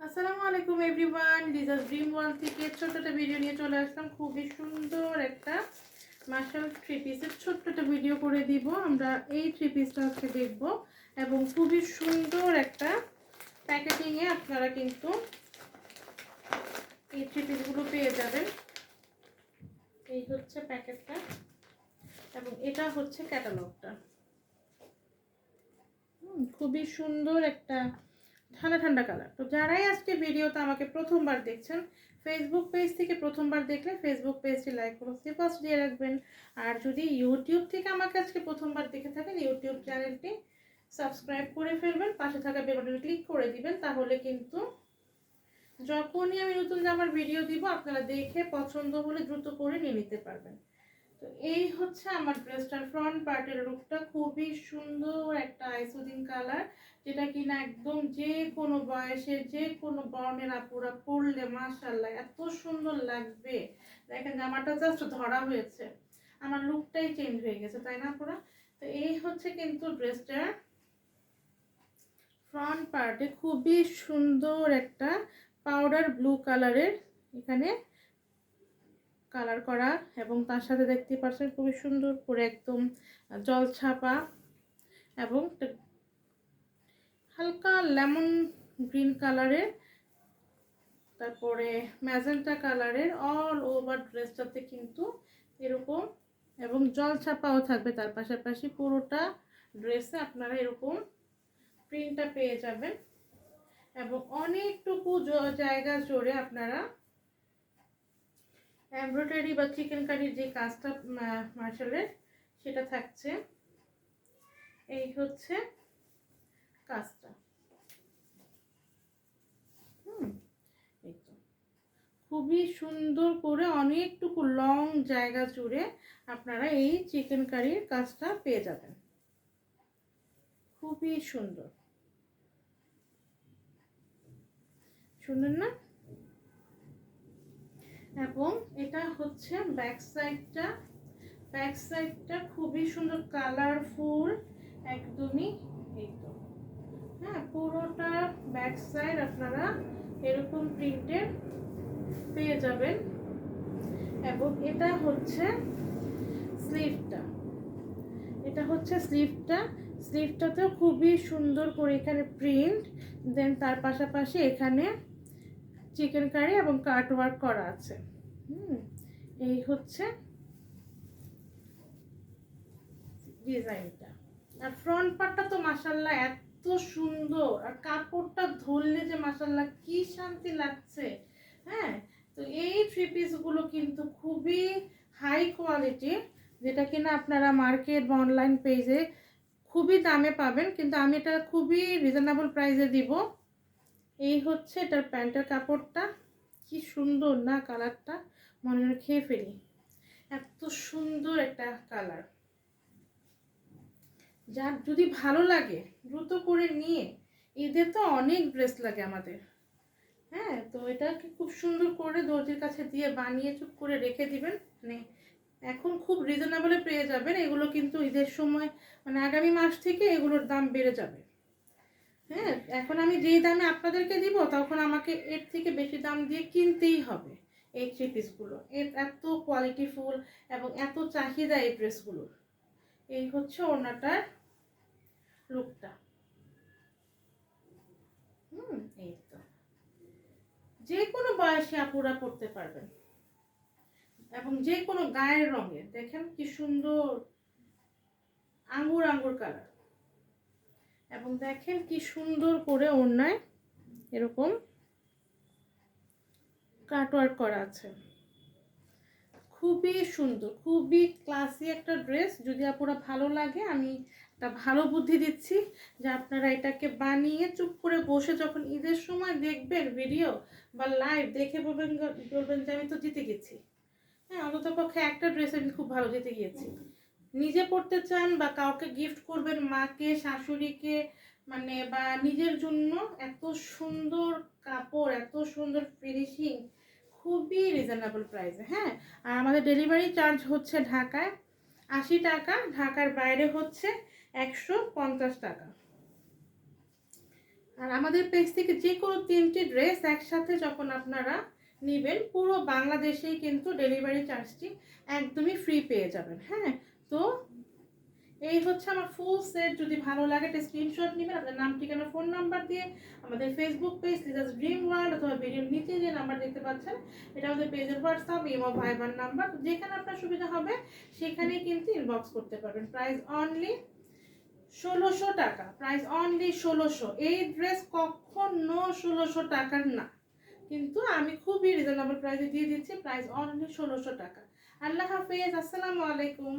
আসসালামু আলাইকুম everyone, Liza's dream world থেকে ছোট্ট একটা ভিডিও নিয়ে চলে আসলাম। খুবই সুন্দর একটা মার্শাল থ্রি পিসের ছোট্ট একটা ভিডিও করে দিব। আমরা এই থ্রি পিসটা আজকে দেখব এবং খুবই সুন্দর একটা প্যাকেজিংয়ে আপনারা কিন্তু এই থ্রি পিসগুলো পেয়ে যাবেন। এই হচ্ছে প্যাকেটটা এবং এটা হচ্ছে ক্যাটালগটা। খুবই সুন্দর একটা ঠান্ডা ঠান্ডা কালার। তো যারাই আজকে ভিডিওতে আমাকে প্রথমবার দেখছেন, ফেসবুক পেজ থেকে প্রথমবার দেখলে ফেসবুক পেজটি লাইক করে ফার্স্ট দিয়ে রাখবেন। আর যদি ইউটিউব থেকে আমাকে আজকে প্রথমবার দেখে থাকেন, ইউটিউব চ্যানেলটি সাবস্ক্রাইব করে ফেলবেন, পাশে থাকা বেল বাটনে ক্লিক করে দিবেন। তাহলে কিন্তু যখনই আমি নতুন জামার ভিডিও দিব আপনারা দেখে পছন্দ হলে দ্রুত করে নিয়ে নিতে পারবেন। তো এই হচ্ছে আমার ড্রেসটার ফ্রন্ট পার্টের লুকটা। খুবই সুন্দর একটা আইসোদিন কালার, যেটা কিনা একদম যে কোনো বয়সে যে কোনো বর্ণের আপুরা পরলে মাশাআল্লাহ এত সুন্দর লাগবে। দেখেন জামাটা জাস্ট ধরা হয়েছে, আমার লুকটাই চেঞ্জ হয়ে গেছে, তাই না আপুরা? তো এই হচ্ছে কিন্তু ড্রেসটার ফ্রন্ট পার্টে খুবই সুন্দর একটা পাউডার ব্লু কালারের এখানে কালার করা, এবং তার সাথে দেখতে পাচ্ছেন খুবই সুন্দর করে একদম জল ছাপা এবং হালকা লেমন গ্রিন কালারের, তারপরে ম্যাজেন্টা কালারের অল ওভার ড্রেসটাতে কিন্তু এরকম, এবং জল ছাপাও থাকবে তার পাশাপাশি। পুরোটা ড্রেসে আপনারা এরকম প্রিন্টটা পেয়ে যাবেন এবং অনেকটুকু জায়গা জুড়ে আপনারা এমব্রয়ডারি বা চিকেন কারির যে কাজটা মার্শালের সেটা থাকছে। এই হচ্ছে কাজটা। এই তো খুবই সুন্দর করে অনেকটুকু লং জায়গা জুড়ে আপনারা এই চিকেন কারির কাজটা পেয়ে যাবেন। খুবই সুন্দর, সুন্দর না? এবং এটা হচ্ছে ব্যাক সাইডটা। ব্যাক সাইডটা খুবই সুন্দর কালারফুল একদমই। এই তো হ্যাঁ, পুরোটা ব্যাক সাইড আপনারা এরকম প্রিন্টের পেয়ে যাবেন। এবং এটা হচ্ছে স্লিভটা। এটা হচ্ছে স্লিভটা। স্লিভটাতেও খুবই সুন্দর করে এখানে প্রিন্ট, দেন তার পাশাপাশি এখানে চিকেন কারি এবং কাট ওয়ার্ক করা আছে। এই হচ্ছে ডিজাইনটা। আর ফ্রন্ট পার্টটা তো মাশাআল্লাহ এত সুন্দর, আর কাপড়টা ধরলে যে মাশাআল্লাহ কি শান্তি লাগছে। হ্যাঁ, তো এই থ্রি পিসগুলো কিন্তু খুবই হাই কোয়ালিটি, যেটা কিনা আপনারা মার্কেট বা অনলাইন পেজে খুবই দামে পাবেন, কিন্তু আমি এটা খুবই রিজনেবল প্রাইসে দিব। এই হচ্ছে এটার প্যান্টের কাপড়টা। কি সুন্দর না কালারটা, মনে হয় খেয়ে ফেলি, এত সুন্দর একটা কালার। যার যদি ভালো লাগে দ্রুত করে নিয়ে, ঈদে তো অনেক ড্রেস লাগে আমাদের। হ্যাঁ, তো এটাকে খুব সুন্দর করে দর্জির কাছে দিয়ে বানিয়ে চুপ করে রেখে দিবেন। মানে এখন খুব রিজনেবলে পেয়ে যাবেন এগুলো, কিন্তু ঈদের সময় মানে আগামী মাস থেকে এগুলোর দাম বেড়ে যাবে। হ্যাঁ, এখন আমি যেই দামে আপনাদেরকে দিব তখন আমাকে এর থেকে বেশি দাম দিয়ে কিনতেই হবে এই থ্রি পিসগুলো। এত কোয়ালিটিফুল এবং এত চাহিদা এই ড্রেসগুলোর। এই হচ্ছে ওড়নাটার লুকটা। এই তো যে কোনো বয়সে আপুরা পড়তে পারবেন এবং যে কোনো গায়ের রঙে। দেখেন কি সুন্দর আঙ্গুর আঙ্গুর কালার, এবং দেখেন কি সুন্দর করে ওড়নায় এরকম কাটওয়ার্ক করা আছে। খুবই সুন্দর, খুবই ক্লাসি একটা ড্রেস। যদি আপুরা ভালো লাগে, আমি একটা ভালো বুদ্ধি দিচ্ছি যে আপনারা এটাকে বানিয়ে চুপ করে বসে যখন ঈদের সময় দেখবেন ভিডিও বা লাইভ দেখে বলবেন যে আমি তো জিতে গেছি। হ্যাঁ, অন্তত পক্ষে একটা ড্রেস আমি খুব ভালো জিতে গিয়েছি। নিজে পড়তে চান বা কাউকে গিফট করবেন, মাকে শাশুড়িকে, মানে বা নিজের জন্য, এত সুন্দর কাপড়, এত সুন্দর ফিনিশিং, খুবই রিজনেবল প্রাইসে। হ্যাঁ, আর আমাদের ডেলিভারি চার্জ হচ্ছে ঢাকায় 80 টাকা, ঢাকার বাইরে হচ্ছে 150 টাকা। আর আমাদের পেজ থেকে যে কোনো 3টি ড্রেস একসাথে যখন আপনারা নেবেন, পুরো বাংলাদেশেই কিন্তু ডেলিভারি চার্জটি একদমই ফ্রি পেয়ে যাবেন। হ্যাঁ, তো এই হচ্ছে আমার ফুল সেট। যদি ভালো লাগে একটা স্ক্রিনশট নেবেন, আপনার নাম, ঠিকানা, ফোন নাম্বার দিয়ে আমাদের Facebook page Liza's dream world অথবা ভিডিওর নিচে যে নাম্বার দেখতে পাচ্ছেন, এটা আমাদের পেজের হোয়াটসঅ্যাপ, ইমো, ভাইবার নাম্বার। যেখানে আপনার সুবিধা হবে সেখানেই কিন্তু ইনবক্স করতে পারবেন। প্রাইস অনলি 1600 টাকা, প্রাইস অনলি 1600। এই ড্রেস কখনো 1600 টাকার না, কিন্তু আমি খুবই রিজনেবল প্রাইসে দিয়ে দিচ্ছি, প্রাইস অনলি 1600 টাকা। আল্লাহ হাফেজ, আসসালামু আলাইকুম।